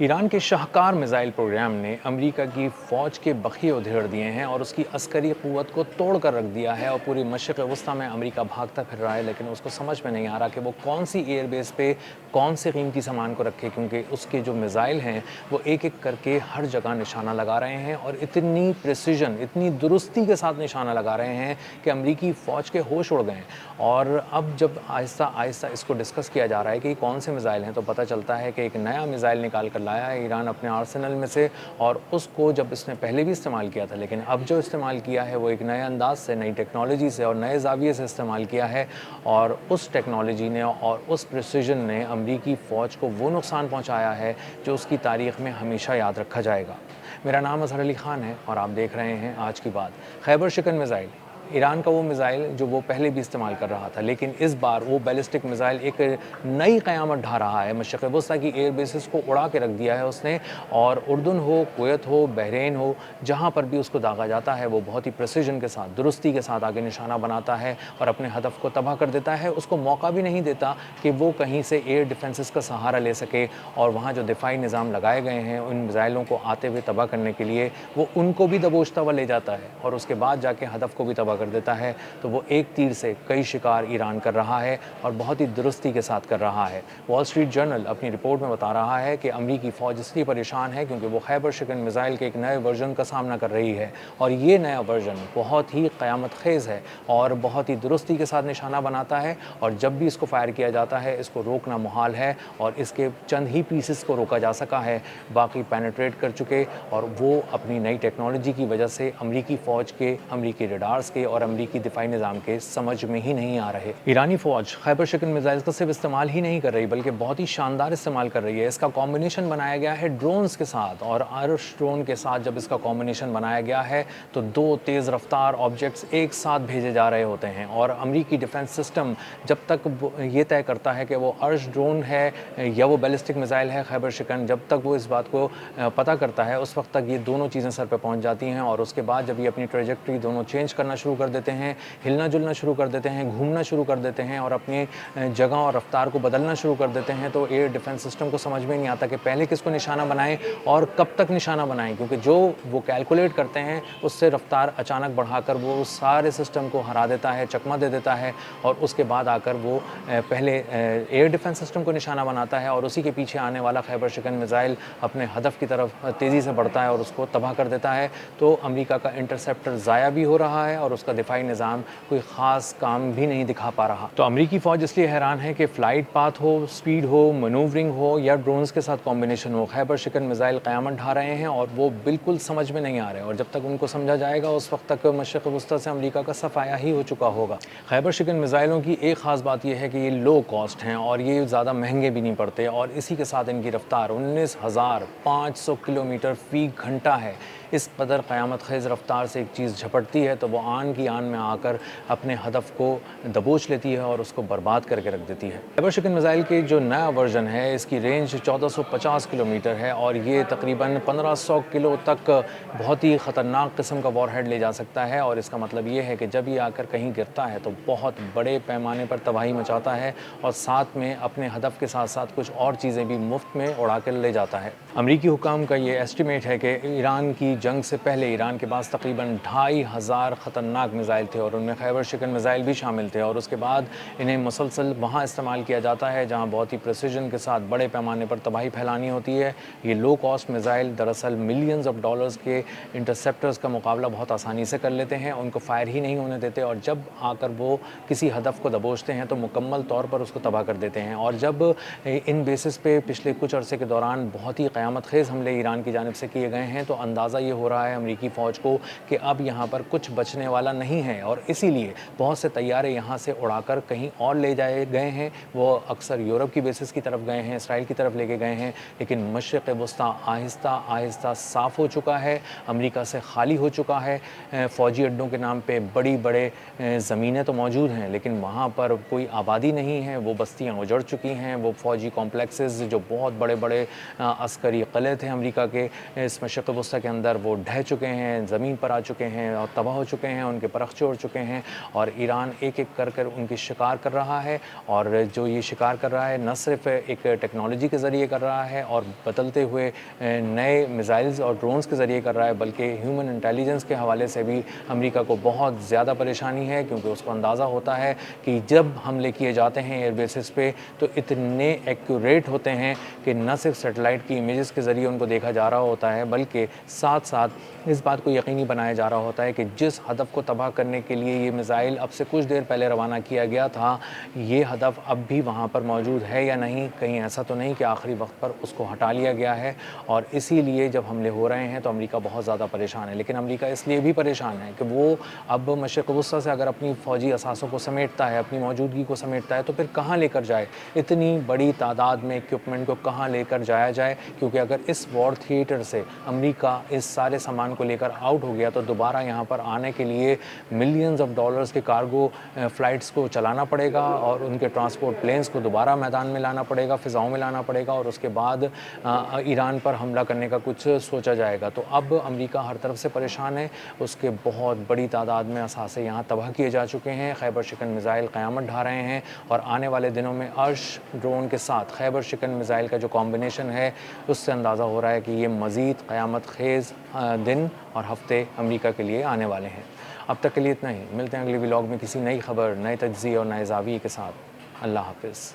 Iran के शाहकार missile programme ने America की फ़ौज के बखिए उधेड़ दिए हैं और उसकी अस्करी क़ुव्वत को तोड़ कर रख दिया है और पूरी मशरिक़ वस्ता में अमेरिका भागता फिर रहा है, लेकिन उसको समझ में नहीं आ रहा कि वो कौन सी एयर बेस पे कौन से कीमती सामान को रखे, क्योंकि उसके जो मिसाइल हैं वो एक एक करके हर जगह निशाना लगा रहे हैं और इतनी प्रिसीजन, इतनी दुरुस्ती के साथ निशाना लगा रहे हैं कि अमेरिकी फ़ौज के होश उड़ गए हैं। और अब जब आहिस्ता आहिस्ता इसको डिस्कस किया जा रहा है कि कौन से मिसाइल हैं, तो पता चलता है कि एक नया मिसाइल निकाल कर लाया है ईरान अपने आर्सेनल में से, और उसको जब इसने पहले भी इस्तेमाल किया था, लेकिन अब जो इस्तेमाल किया है वो एक नए अंदाज से, नई टेक्नोलॉजी से और नए ज़ाविये से इस्तेमाल किया है। और उस टेक्नोलॉजी ने और उस प्रिसीजन ने अमरीकी फ़ौज को वो नुकसान पहुँचाया है जो उसकी तारीख़ में हमेशा याद रखा जाएगा। मेरा नाम अज़हर अली ख़ान है और आप देख रहे हैं आज की बात। खैबर शिकन मिसाइल ईरान का वो मिसाइल जो वो पहले भी इस्तेमाल कर रहा था, लेकिन इस बार वो बैलिस्टिक मिसाइल एक नई क़यामत ढा रहा है। मशरिक़ वस्ता की एयर बेसिस को उड़ा के रख दिया है उसने, और उर्दन हो, कुवैत हो, बहरीन हो, जहाँ पर भी उसको दागा जाता है वो बहुत ही प्रिसीजन के साथ, दुरुस्ती के साथ आगे निशाना बनाता है और अपने हदफ को तबाह कर देता है। उसको मौका भी नहीं देता कि वो कहीं से एयर डिफेंसेस का सहारा ले सके, और वहाँ जो दिफाई निज़ाम लगाए गए हैं उन मिसाइलों को आते हुए तबाह करने के लिए, वो उनको भी दबोचता हुआ ले जाता है और उसके बाद जाके हदफ को भी तबाह कर देता है। तो वो एक तीर से कई शिकार ईरान कर रहा है और बहुत ही दुरुस्ती के साथ कर रहा है। वॉल स्ट्रीट जर्नल अपनी रिपोर्ट में बता रहा है कि अमरीकी फ़ौज इसलिए परेशान है क्योंकि वो खैबर शिकन मिसाइल के एक नए वर्जन का सामना कर रही है, और ये नया वर्जन बहुत ही क़यामत खेज़ है और बहुत ही दुरुस्ती के साथ निशाना बनाता है, और जब भी इसको फायर किया जाता है इसको रोकना मुहाल है, और इसके चंद ही पीसेस को रोका जा सका है, बाकी पेनिट्रेट कर चुके, और वो अपनी नई टेक्नोलॉजी की वजह से अमरीकी फ़ौज के, अमरीकी रडार्स के और अमरीकी दिफाई निज़ाम के समझ में ही नहीं आ रहे। ईरानी फ़ौज खैबर शिकन मिसाइल का सिर्फ इस्तेमाल ही नहीं कर रही बल्कि बहुत ही शानदार इस्तेमाल कर रही है। इसका कॉम्बिनेशन बनाया गया है ड्रोन्स के साथ, और अर्श ड्रोन के साथ जब इसका कॉम्बिनेशन बनाया गया है तो दो तेज़ रफ्तार ऑब्जेक्ट्स एक साथ भेजे जा रहे होते हैं, और अमरीकी डिफेंस सिस्टम जब तक ये तय करता है कि वो अर्श ड्रोन है या वो बैलिस्टिक मिसाइल है खैबर शिकन, जब तक वो इस बात को पता करता है उस वक्त तक ये दोनों चीज़ें सर पे पहुंच जाती हैं, और उसके बाद जब ये अपनी ट्रेजेक्ट्री दोनों चेंज करना शुरू कर देते हैं, हिलना जुलना शुरू कर देते हैं, घूमना शुरू कर देते हैं और अपनी जगह और रफ्तार को बदलना शुरू कर देते हैं, तो एयर डिफेंस सिस्टम को समझ में नहीं आता कि पहले किसको निशाना बनाएं और कब तक निशाना बनाएं, क्योंकि जो वो कैलकुलेट करते हैं उससे रफ्तार अचानक बढ़ाकर वो सारे सिस्टम को हरा देता है, चकमा दे देता है, और उसके बाद आकर वो पहले एयर डिफेंस सिस्टम को निशाना बनाता है, और उसी के पीछे आने वाला खैबर शिकन मिसाइल अपने हदफ की तरफ तेज़ी से बढ़ता है और उसको तबाह कर देता है। तो अमेरिका का इंटरसेप्टर ज़ाया भी हो रहा है और उसका दिफाई निज़ाम कोई ख़ास काम भी नहीं दिखा पा रहा। तो अमरीकी फ़ौज इसलिए हैरान है कि फ़्लाइट पाथ हो, स्पीड हो, मनूवरिंग हो या ड्रोन्स के साथ कॉम्बिनेशन हो, खैबर शिकन मिसाइल क़यामत ढा रहे हैं और वो बिल्कुल समझ में नहीं आ रहे, और जब तक उनको समझा जाएगा उस वक्त तक मशरिक़ वस्ता से अमरीका का सफ़ाया ही हो चुका होगा। खैबर शिकन मिसाइलों की एक ख़ास बात यह है कि ये लो कॉस्ट हैं और ये ज़्यादा महंगे भी नहीं पड़ते, और इसी के साथ इनकी रफ्तार 19,500 किलोमीटर फ़ी घंटा है। इस कदर क़यामत ख़ेज़ रफ्तार से एक चीज़ झपटती है तो वो आन की आन में आकर अपने हदफ को दबोच लेती है और उसको बर्बाद करके रख देती है। खैबर शिकन मिसाइल के जो नया वर्जन है इसकी रेंज 1450 किलोमीटर है, और ये तकरीबन 1500 किलो तक बहुत ही ख़तरनाक किस्म का वॉरहेड ले जा सकता है, और इसका मतलब ये है कि जब ये आकर कहीं गिरता है तो बहुत बड़े पैमाने पर तबाही मचाता है, और साथ में अपने हदफ के साथ साथ कुछ और चीज़ें भी मुफ्त में उड़ा कर ले जाता है। अमरीकी हुकाम का ये एस्टिमेट है कि ईरान की जंग से पहले ईरान के पास तकरीबन 2500 ख़तरनाक मिसाइल थे, और उनमें खैबर शिकन मिसाइल भी शामिल थे, और उसके बाद इन्हें मुसलसल वहाँ इस्तेमाल किया जाता है जहाँ बहुत ही प्रिसीजन के साथ बड़े पैमाने पर तबाही फैलानी होती है। ये लो कॉस्ट मिसाइल दरअसल मिलियंस ऑफ डॉलर्स के इंटरसेप्टर्स का मुकाबला बहुत आसानी से कर लेते हैं, उनको फायर ही नहीं होने देते, और जब आकर वो किसी हदफ को दबोचते हैं तो मुकम्मल तौर पर उसको तबाह कर देते हैं। और जब इन बेसिस पे पिछले कुछ अरसे के दौरान बहुत ही क़यामत ख़ेज़ हमले ईरान की जानिब से किए गए हैं, तो अंदाज़ा ये हो रहा है अमरीकी फ़ौज को कि अब यहाँ पर कुछ बचने वाला नहीं है, और इसीलिए बहुत से तैयारे यहाँ से उड़ाकर कहीं और ले जाए गए हैं। वो अक्सर यूरोप की बेसिस की तरफ गए हैं, इसराइल की तरफ लेके गए हैं, लेकिन मशरिक़ वस्ता आहिस्ता आहिस्ता साफ़ हो चुका है, अमरीका से खाली हो चुका है। फ़ौजी अड्डों के नाम पे बड़ी बड़े ज़मीनें तो मौजूद हैं, लेकिन वहाँ पर कोई आबादी नहीं है, वो बस्तियाँ उजड़ चुकी हैं। वो फ़ौजी कॉम्प्लेक्सेस जो बहुत बड़े बड़े अस्करी क़िले थे अमरीका के इस मशरिक़ वस्ता के अंदर, वो ढह चुके हैं, ज़मीन पर आ चुके हैं और तबाह हो चुके हैं। उनके परख छोड़ चुके हैं और ईरान एक-एक कर कर उनकी शिकार कर रहा है। और जो ये शिकार कर रहा है न सिर्फ एक टेक्नोलॉजी के ज़रिए कर रहा है और बदलते हुए नए मिसाइल्स और ड्रोन्स के ज़रिए कर रहा है, बल्कि ह्यूमन इंटेलिजेंस के हवाले से भी अमेरिका को बहुत ज़्यादा परेशानी है, क्योंकि उसको अंदाज़ा होता है कि जब हमले किए जाते हैं एयर बेसिस पे तो इतने एक्यूरेट होते हैं कि न सिर्फ सैटेलाइट की इमेजेस के ज़रिए उनको देखा जा रहा होता है, बल्कि साथ साथ इस बात को यकीनी बनाया जा रहा होता है कि जिस हदफ को तबाह करने के लिए ये मिसाइल अब से कुछ देर पहले रवाना किया गया था, ये हदफ अब भी वहाँ पर मौजूद है या नहीं। कहीं ऐसा तो नहीं कि आखिरी वक्त पर उसको हटा लिया गया है। और इसीलिए जब हमले हो रहे हैं तो अमेरिका बहुत ज़्यादा परेशान है। लेकिन अमेरिका इसलिए भी परेशान है कि वो अब मशरिक़ वुस्ता से अगर अपनी फ़ौजी असासों को समेटता है, अपनी मौजूदगी को समेटता है, तो फिर कहाँ लेकर जाए? इतनी बड़ी तादाद में इक्विपमेंट को कहाँ लेकर जाया जाए? क्योंकि अगर इस वॉर थिएटर से अमेरिका इस सारे सामान को लेकर आउट हो गया तो दोबारा यहाँ पर आने के लिए मिलियंस ऑफ डॉलर्स के कार्गो फ़्लाइट्स को चलाना पड़ेगा और उनके ट्रांसपोर्ट प्लेन्स को दोबारा मैदान में लाना पड़ेगा, फ़िज़ाओं में लाना पड़ेगा और उसके बाद ईरान पर हमला करने का कुछ सोचा जाएगा। तो अब अमेरिका हर तरफ से परेशान है। उसके बहुत बड़ी तादाद में असासे यहाँ तबाह किए जा चुके हैं। खैबर शिकन मिसाइल क़यामत ढा रहे हैं और आने वाले दिनों में अर्श ड्रोन के साथ खैबर शिकन मिसाइल का जो कॉम्बिनेशन है, उससे अंदाज़ा हो रहा है कि ये मज़ीद क़यामत ख़ेज़ दिन और हफ़्ते अमेरिका के लिए आने वाले हैं। अब तक के लिए इतना ही। मिलते हैं अगले व्लॉग में किसी नई खबर, नए तज्ज़िये और नए ज़ाविये के साथ। अल्लाह हाफ़िज़।